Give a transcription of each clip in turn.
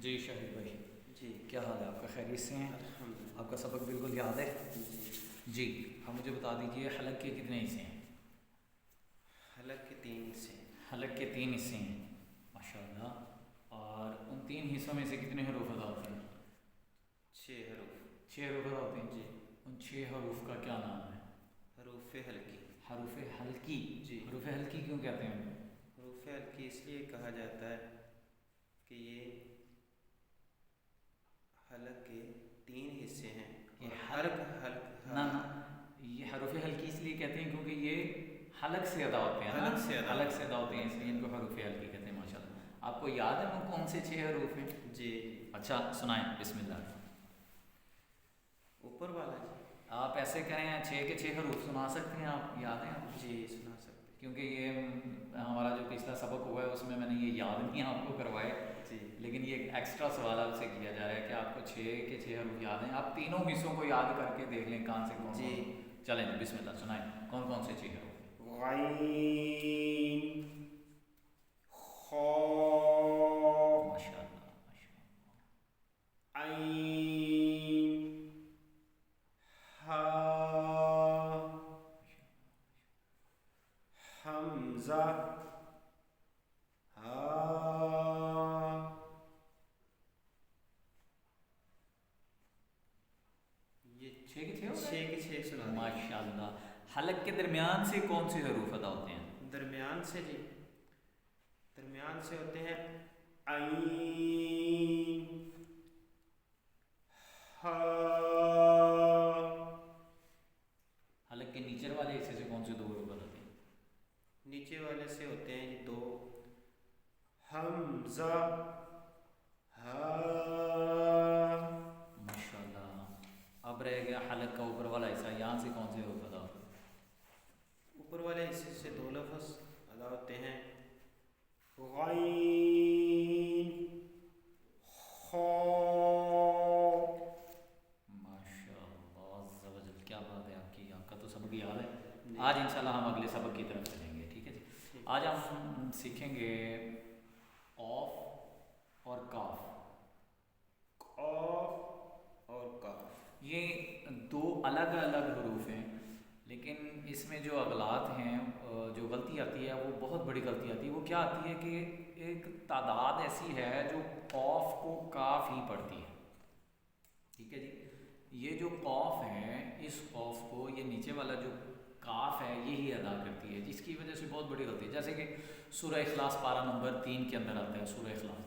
جی شاہد بھائی، جی کیا حال ہے آپ کا؟ خیریت سے ہیں؟ الحمدللہ۔ آپ کا سبق بالکل یاد ہے؟ جی جی ہم مجھے بتا دیجئے حلق کے کتنے حصے ہیں؟ حلق کے 3 حصے ہیں۔ حلق کے 3 حصے ہیں، ماشاء اللہ۔ اور ان 3 حصوں میں سے کتنے حروف ادا ہوتے ہیں؟ 6 حروف۔ 6 حروف ادا ہوتے ہیں۔ جی ان 6 حروف کا کیا نام ہے؟ حروف حلقی۔ حروف حلقی۔ جی حروف حلقی کیوں کہتے ہیں؟ حروف حلقی اس لیے کہا جاتا ہے کہ یہ حلق کے 3 حصے ہیں یہ اور حلق حلق نہ یہ حروف حلقی اس لیے کہتے ہیں کیونکہ یہ حلق سے ادا ہوتے ہیں نا؟ حلق سے ادا ہوتے ہیں، اس لیے ان کو حروف حلقی کہتے ہیں۔ ماشاء اللہ، آپ کو یاد ہے وہ کون سے 6 حروف ہیں؟ جی اچھا سنائیں، بسم اللہ۔ اوپر والا جی۔ آپ ایسے کریں 6 کے 6 حروف سنا سکتے ہیں آپ؟ یاد ہیں آپ؟ جی سنا سکتے کیونکہ یہ ہمارا جو پچھلا سبق ہوا ہے اس میں نے یہ یاد نہیں آپ کو کروائے، جی لیکن یہ ایک ایکسٹرا سوال آپ سے کیا جا رہا ہے کہ آپ کو 6 کے 6 حروف یاد ہیں، آپ تینوں حصوں کو یاد کر کے دیکھ لیں کہاں سے کون جی چلیں جی بسم اللہ سنائیں، کون کون سے 6 حروف ہیں؟ غین، خا، ماشاء اللہ ماشاء اللہ۔ عین، ہا، حمزہ، ہا، یہ 6 کے 6 ہو 6 گئے؟ کے 6 سنا دیے۔ ماشاء اللہ۔ حلق کے درمیان سے کون سے حروف ادا ہوتے ہیں؟ درمیان سے جی، درمیان سے ہوتے ہیں عین، ہا۔ حلق کے نیچے والے حصے سے کون سے 2 حروف ادا ہوتے ہیں؟ نیچے والے سے ہوتے ہیں یہ 2، حمزہ، ہا۔ ماشاء اللہ۔ اب رہ گیا حلق کا اوپر والا حصہ، یہاں سے کون سے حروف ادا ہوتے ہیں؟ اوپر والے حصے سے 2 لفظ ادا ہوتے ہیں، غین، خا۔ ماشاء اللہ عز و جل، کیا بات ہے آپ کی، آپ کا تو سبق یاد ہے۔ آج انشاءاللہ ہم اگلے سبق کی طرف چلیں گے، ٹھیک ہے جی۔ آج ہم سیکھیں گے قاف اور کاف۔ قاف اور کاف، یہ 2 الگ الگ حروف ہیں، لیکن اس میں جو اغلاط ہیں، جو غلطی آتی ہے وہ بہت بڑی غلطی آتی ہے۔ وہ کیا آتی ہے کہ ایک تعداد ایسی ہے جو قاف کو کاف ہی پڑھتی ہے، ٹھیک ہے جی۔ یہ جو قاف ہے، اس قاف کو یہ نیچے والا جو کاف ہے یہی ادا کرتی ہے، جس کی وجہ سے بہت بڑی غلطی ہے۔ جیسے کہ سورہ اخلاص پارہ نمبر 3 کے اندر آتا ہے، سورہ اخلاص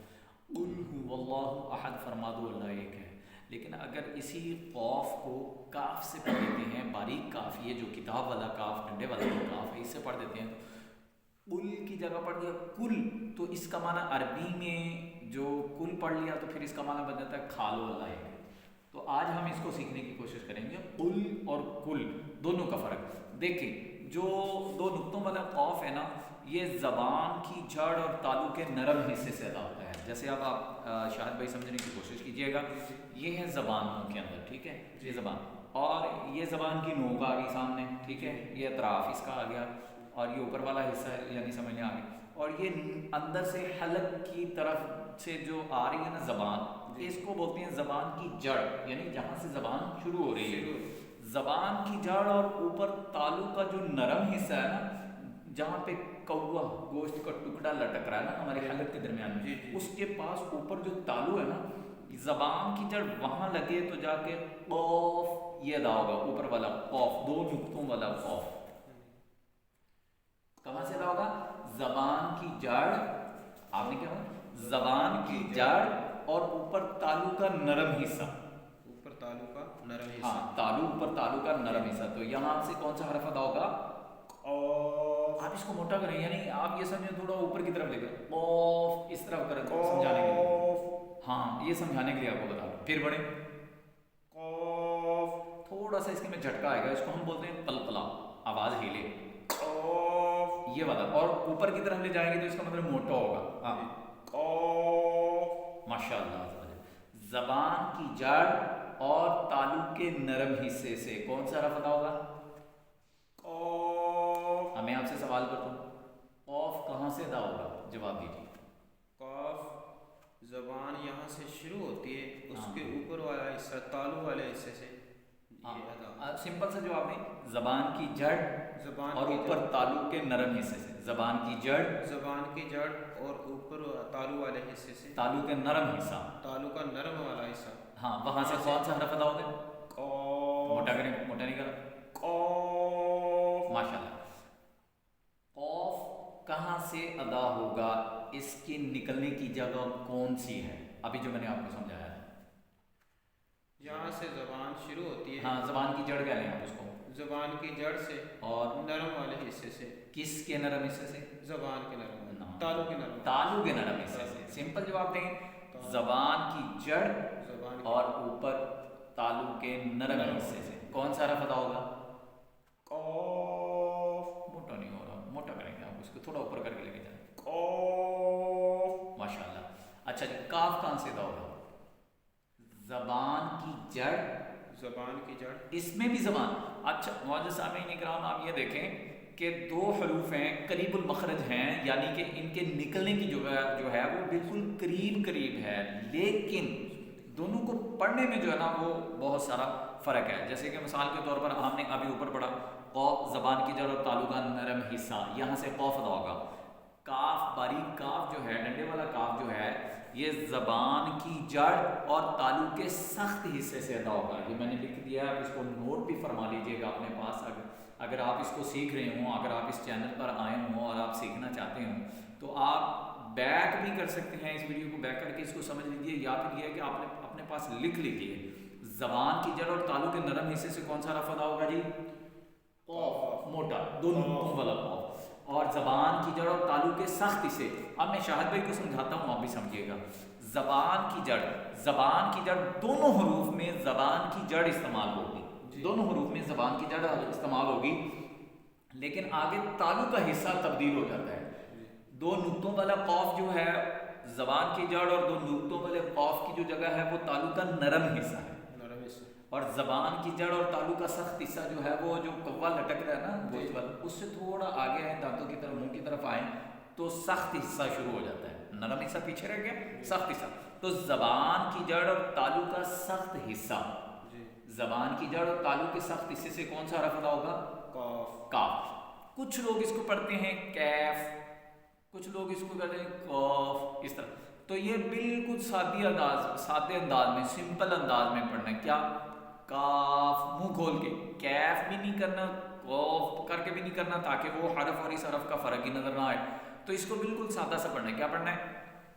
قل هو اللہ احد، فرما دو اللہ ایک ہے، لیکن اگر اسی قاف کو کاف سے پڑھ دیتے ہیں، باریک کاف، یہ جو کتاب والا کاف، ڈنڈے والا جو کاف ہے، اس سے پڑھ دیتے ہیں تو قل کی جگہ پڑھ دیا کل، تو اس کا معنی عربی میں جو کل پڑھ لیا تو پھر اس کا معنی بن جاتا ہے کھا لو اللہ ایک ہے۔ تو آج ہم اس کو سیکھنے کی کوشش کریں گے، قل اور کل دونوں کا فرق دیکھیں۔ جو 2 نقطوں والا قاف ہے نا، یہ زبان کی جڑ اور تالو کے نرم حصے سے ادا ہوتا ہے۔ جیسے اب آپ شاہد بھائی سمجھنے کی کوشش کیجئے گا، یہ ہے زبان منہ کے اندر، ٹھیک ہے، یہ زبان، اور یہ زبان کی نوک آ گئی سامنے، ٹھیک ہے، یہ اطراف اس کا آ گیا، اور یہ اوپر والا حصہ ہے یعنی سمجھنے آ گیا، اور یہ اندر سے حلق کی طرف سے جو آ رہی ہے نا زبان، اس کو بولتے ہیں زبان کی جڑ، یعنی جہاں سے زبان شروع ہو رہی ہے، زبان کی جڑ، اور اوپر تالو کا جو نرم حصہ ہے نا، جہاں پہ کوا گوشت کا ٹکڑا لٹک رہا ہے نا ہمارے حلق کے درمیان میں، اس کے پاس اوپر جو تالو ہے نا، زبان کی جڑ وہاں لگے تو جا کے قاف یہ ادا ہوگا، اوپر والا قاف، 2 نقطوں والا قاف کہاں سے ادا ہوگا؟ زبان کی جڑ، آپ نے کیا کہا؟ زبان کی جڑ اور اوپر تالو کا نرم حصہ، اوپر تالو کا نرم حصہ، ہاں تالو، اوپر تالو کا نرم حصہ، تو یہاں سے کون سا حرف ادا ہوگا؟ قاف۔ آپ اس کو موٹا کریں، یعنی آپ یہ سمجھیں تھوڑا اوپر کی طرف دیکھیں، قاف اس طرف کریں سمجھانے کے لیے، ہاں یہ سمجھانے کے لیے آپ کو بتا رہا ہوں، پھر بڑھیں، قاف، تھوڑا سا اس کے میں جھٹکا آئے گا، اس کو ہم بولتے ہیں قلقلہ، آواز ہلے، قاف، یہ والا، اور اوپر کی طرف لے جائیں گے تو اس کا مطلب موٹا ہوگا، ہاں قاف، ماشاء اللہ۔ زبان کی جڑ اور تالو کے نرم حصے سے کون سا حرف ادا ہوگا؟ قاف۔ میں آپ سے سوال کرتا ہوں، قاف کہاں سے ادا ہوگا؟ جواب دیجیے۔ قاف زبان یہاں جہاں سے شروع ہوتی ہے اس کے اوپر والا حصہ تالو والے حصے سے یہ ادا سمپل سے جو آپ نے زبان کی جڑ زبان اور کی اوپر جڑ تالو کے نرم حصے سے، زبان کی جڑ زبان کی جڑ اور اوپر تالو والے حصے سے تالو کے نرم حصہ، تالو کا نرم والا حصہ ہاں وہاں سے کون سا حرف ادا ہوگا؟ قاف موٹا کریں، موٹا نہیں کرا، قاف ماشاء اللہ۔ قوف کہاں سے ادا ہوگا، اس کی نکلنے کی جگہ کون سی ہے؟ ابھی جو میں نے آپ کو سمجھایا ہے، یہاں سے زبان شروع ہوتی ہے، ہاں زبان کی جڑ کہہ لیں آپ اس کو، زبان کی جڑ سے اور نرم والے حصے سے، کس کے نرم حصے سے؟ زبان کے نرم والے، نعم، تالو کے نرم تالو کے نرم حصے سے۔ سمپل جواب دیں، زبان کی جڑ زبان کی اور اوپر تالو کے نرم حصے سے کون سا حرف ادا ہوگا؟ قاف موٹا نہیں ہو رہا، موٹا کریں گے آپ اس کو، تھوڑا اوپر کر کے لے کے جائیں، قاف ماشاء اللہ۔ اچھا جی، کاف کہاں سے ادا ہوگا؟ زبان کی جڑ، زبان کی جڑ، اس میں بھی زبان، اچھا معزز سامعین اکرام آپ یہ دیکھیں کہ دو حروف ہیں قریب المخرج ہیں، یعنی کہ ان کے نکلنے کی جو ہے وہ بالکل قریب قریب ہے، لیکن دونوں کو پڑھنے میں جو ہے نا وہ بہت سارا فرق ہے۔ جیسے کہ مثال کے طور پر ہم نے ابھی اوپر پڑھا قوف زبان کی جڑ اور تالو کا نرم حصہ، یہاں سے قوف ادا ہوگا۔ کاف باریک کاف جو ہے، ڈنڈے والا کاف جو ہے، یہ زبان کی جڑ اور تالو کے سخت حصے سے ادا ہوگا۔ یہ میں نے لکھ دیا ہے، آپ اس کو نوٹ بھی فرما لیجئے گا اپنے پاس، اگر آپ اس کو سیکھ رہے ہوں، اگر آپ اس چینل پر آئے ہوں اور آپ سیکھنا چاہتے ہوں تو آپ بیک بھی کر سکتے ہیں، اس ویڈیو کو بیک کر کے اس کو سمجھ لیجئے، یا پھر یہ کہ آپ نے اپنے پاس لکھ لیجئے زبان کی جڑ اور تالو کے نرم حصے سے کون سا حرف ادا ہوگا جی؟ قاف، موٹا، دو نقطوں والا قاف، اور زبان کی جڑ اور تالو کے سخت حصے، اب میں شاہد بھائی کو سمجھاتا ہوں، آپ بھی سمجھیے گا۔ زبان کی جڑ، زبان کی جڑ دونوں حروف میں زبان کی جڑ استعمال ہوگی، دونوں حروف میں زبان کی جڑ استعمال ہوگی، لیکن آگے تالو کا حصہ تبدیل ہو جاتا ہے۔ دو نقطوں والا قاف جو ہے زبان کی جڑ اور دو نقطوں والے قاف کی جو جگہ ہے وہ تالو کا نرم حصہ ہے، اور زبان کی جڑ اور تالو کا سخت حصہ جو ہے وہ جو کوا لٹک رہا ہے نا گوشت والا، اس سے تھوڑا آگے آئیں، دانتوں کی طرف، منہ کی طرف آئیں تو سخت حصہ شروع ہو جاتا ہے، نرم حصہ پیچھے رہ گیا، سخت حصہ۔ تو زبان کی جڑ اور تالو کا سخت حصہ، زبان کی جڑ اور تالو کے سخت حصے سے کون سا حرف ادا ہوگا؟ قاف، کاف۔ کچھ لوگ اس کو پڑھتے ہیں کیف، کچھ لوگ اس کو کہتے ہیں قاف، اس طرح۔ تو یہ بالکل سادے انداز میں، سمپل انداز میں پڑھنا ہے، کیا؟ کاف منہ کھول کے، کیف بھی نہیں کرنا، قاف کر کے بھی نہیں کرنا، تاکہ وہ حرف اور اس حرف کا فرق ہی نظر نہ آئے۔ تو اس کو بالکل سادہ سا پڑھنا ہے، کیا پڑھنا ہے؟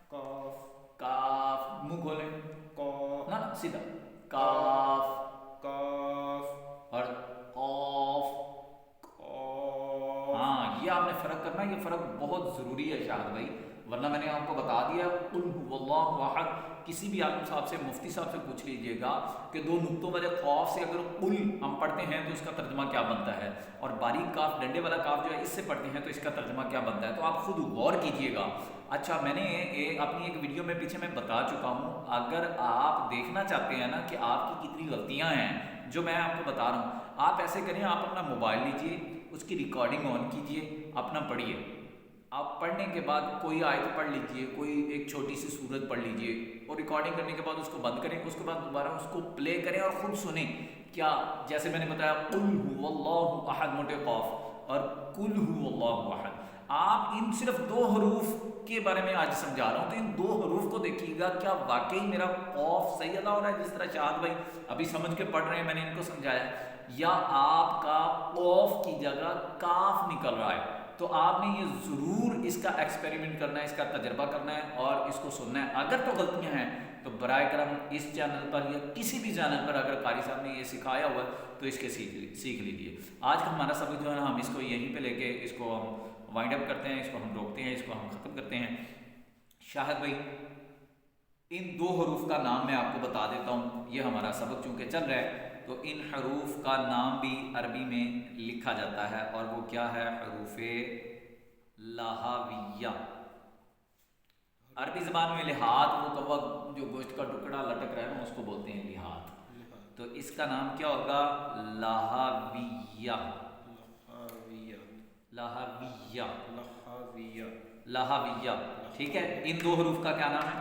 قاف، کاف منہ کھولیں، قاف، نہ سیدھا، کاف، قاف، اور قاف۔ قاف، ہاں یہ آپ نے فرق کرنا ہے، یہ فرق بہت ضروری ہے شاہد بھائی، ورنہ میں نے آپ کو بتا دیا قل هو اللہ احد، کسی بھی عالم صاحب سے، مفتی صاحب سے پوچھ لیجئے گا کہ دو نقطوں والے قاف سے اگر قل ہم پڑھتے ہیں تو اس کا ترجمہ کیا بنتا ہے، اور باریک کاف ڈنڈے والا کاف جو ہے اس سے پڑھتے ہیں تو اس کا ترجمہ کیا بنتا ہے، تو آپ خود غور کیجئے گا۔ اچھا میں نے اپنی ایک ویڈیو میں پیچھے میں بتا چکا ہوں، اگر آپ دیکھنا چاہتے ہیں نا کہ آپ کی کتنی غلطیاں ہیں جو میں آپ کو بتا رہا ہوں، آپ ایسے کریں، آپ اپنا موبائل لیجئے، اس کی ریکارڈنگ آن کیجئے، اپنا پڑھیے، آپ پڑھنے کے بعد کوئی آیت پڑھ لیجئے، کوئی ایک چھوٹی سی سورت پڑھ لیجئے، اور ریکارڈنگ کرنے کے بعد اس کو بند کریں، اس کے بعد دوبارہ اس کو پلے کریں اور خود سنیں، کیا جیسے میں نے بتایا قل هو اللہ احد موٹے قاف اور قل هو اللہ احد، آپ ان صرف دو حروف کے بارے میں آج سمجھا رہا ہوں، تو ان دو حروف کو دیکھیے گا کیا واقعی میرا قاف صحیح ادا ہو رہا ہے جس طرح شاہد بھائی ابھی سمجھ کے پڑھ رہے ہیں، میں نے ان کو سمجھایا، یا آپ کا قاف کی جگہ کاف نکل رہا ہے، تو آپ نے یہ ضرور اس کا ایکسپیریمنٹ کرنا ہے، اس کا تجربہ کرنا ہے اور اس کو سننا ہے۔ اگر تو غلطیاں ہیں تو برائے کرم اس چینل پر یا کسی بھی چینل پر اگر قاری صاحب نے یہ سکھایا ہوا ہے تو اس کے سیکھ لیجیے۔ آج کا ہمارا سبق جو ہے نا ہم اس کو یہیں پہ لے کے اس کو ہم وائنڈ اپ کرتے ہیں، اس کو ہم روکتے ہیں، اس کو ہم ختم کرتے ہیں۔ شاہد بھائی ان دو حروف کا نام میں آپ کو بتا دیتا ہوں، یہ ہمارا سبق چونکہ چل رہا ہے تو ان حروف کا نام بھی عربی میں لکھا جاتا ہے، اور وہ کیا ہے؟ حروف لہاویہ۔ عربی زبان میں لحاظ، وہ کوا جو گوشت کا ٹکڑا لٹک رہا ہے نا اس کو بولتے ہیں لحاظ، تو اس کا نام کیا ہوگا؟ لہاویہ، لہاویہ، لہاویہ، لہاویہ، ٹھیک ہے۔ ان دو حروف کا کیا نام ہے؟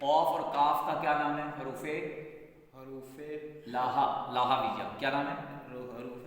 قاف اور کاف کا کیا نام ہے؟ حروف لاہویہ. کیا نام ہے؟ حروف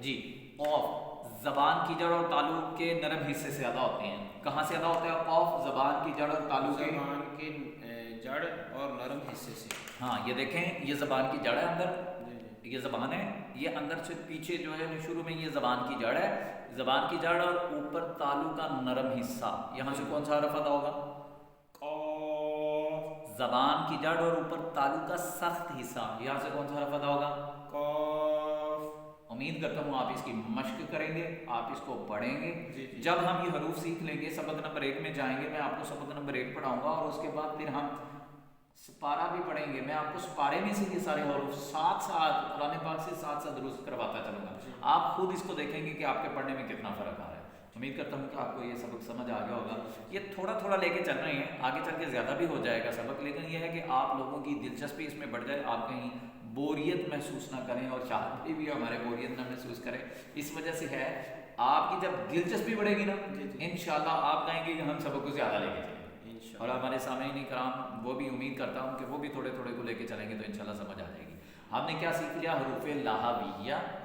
جی. قاف زبان کی جڑ اور تالو کے نرم حصے سے ادا ہوتے ہیں. کہاں سے ادا ہوتا ہے قاف؟ زبان کی جڑ اور تالو کے زبان کے جڑ اور نرم حصے سے. ہاں یہ دیکھیں یہ زبان کی جڑ ہے اندر، یہ زبان ہے، یہ اندر سے پیچھے جو ہے شروع میں یہ زبان کی جڑ ہے، زبان کی جڑ اور اوپر تالو کا نرم حصہ. یہاں سے کون سا حرف ادا ہوگا؟ قاف. زبان کی جڑ اور اوپر تالو کا سخت حصہ، یہاں سے کون سا حرف ادا ہوگا؟ قاف. امید کرتا ہوں آپ اس کی مشق کریں گے، آپ اس کو پڑھیں گے. جی. جب ہم یہ حروف سیکھ لیں گے سبق نمبر 1 میں جائیں گے، میں آپ کو سبق نمبر 1 پڑھاؤں گا اور اس کے بعد پھر ہم سپارہ بھی پڑھیں گے. میں آپ کو سپارے میں سے یہ سارے حروف ساتھ قرآن پاک سے ساتھ درست کرواتا چلوں گا. آپ خود اس کو دیکھیں گے کہ آپ کے پڑھنے میں کتنا فرق آ رہا ہے. امید کرتا ہوں کہ آپ کو یہ سبق سمجھ آ گیا ہوگا. یہ تھوڑا تھوڑا لے کے چل رہے ہیں، آگے چل کے زیادہ بھی ہو جائے گا سبق، لیکن یہ ہے کہ آپ لوگوں کی دلچسپی اس میں بڑھ جائے، آپ کہیں بوریت محسوس نہ کریں اور چاہتے بھی ہمارے بوریت نہ محسوس کریں. اس وجہ سے ہے آپ کی جب دلچسپی بڑھے گی نا انشاءاللہ آپ کہیں گے کہ ہم سبق کو زیادہ لے کے چلیں. اور ہمارے سامعین کرام وہ بھی امید کرتا ہوں کہ وہ بھی تھوڑے تھوڑے کو لے کے چلیں گے تو انشاءاللہ سمجھ آ جائے گی. ہم نے کیا سیکھ لیا؟ حروف لاہویہ.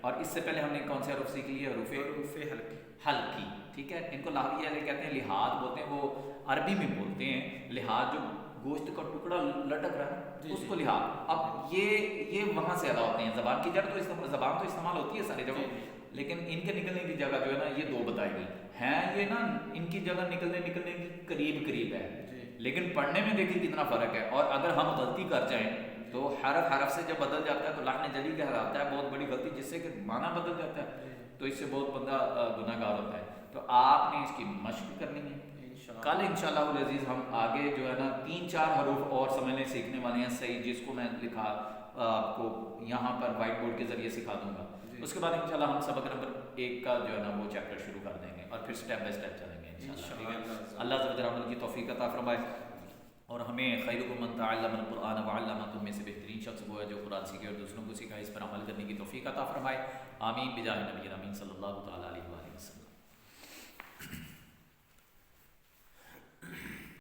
اور اس سے پہلے ہم نے کون سے حروف سیکھ لیے؟ حروف حلقی. ٹھیک ہے، ان کو لاہویہ کہتے ہیں، لحاظ بولتے ہیں، وہ عربی میں بولتے ہیں. لحاظ جو گوشت کا ٹکڑا لٹک رہا ہے اس کو لحاظ. اب یہ وہاں سے ادا ہوتے ہیں. زبان کی جڑ تو زبان تو استعمال ہوتی ہے ساری جگہ، لیکن ان کے نکلنے کی جگہ جو ہے نا یہ 2 بتائی گئی ہیں. یہ نا ان کی جگہ نکلنے کی قریب ہے، لیکن پڑھنے میں دیکھیں کتنا فرق ہے. اور اگر ہم غلطی کر جائیں تو حرف سے جب بدل جاتا ہے تو لحن جلی کہلاتا ہے، بہت بڑی غلطی، جس سے کہ معنی بدل جاتا ہے تو اس سے بہت بندہ گناہ گار ہوتا ہے. تو آپ نے اس کی مشق کرنی ہے. کل انشاءاللہ العزیز ہم آگے جو ہے نا 3-4 حروف اور سمجھنے سیکھنے والے ہیں صحیح، جس کو میں لکھا آپ کو یہاں پر وائٹ بورڈ کے ذریعے سکھا دوں گا. اس کے بعد انشاءاللہ ہم سبق نمبر 1 کا جو ہے نا وہ چیپٹر شروع کر دیں گے اور پھر سٹیپ بائی سٹیپ چلیں گے انشاءاللہ. اللہ عز و جل کی توفیق عطا فرمائے اور ہمیں خیرکم من تعلم القرآن وعلمہ، تم میں سے بہترین شخص وہ ہے جو قرآن سیکھے اور دوسروں کو سکھائے، اس پر عمل کرنے کی توفیق عطا فرمائے. آمین بجاہ نبی امین صلی اللہ تعالیٰ علیہ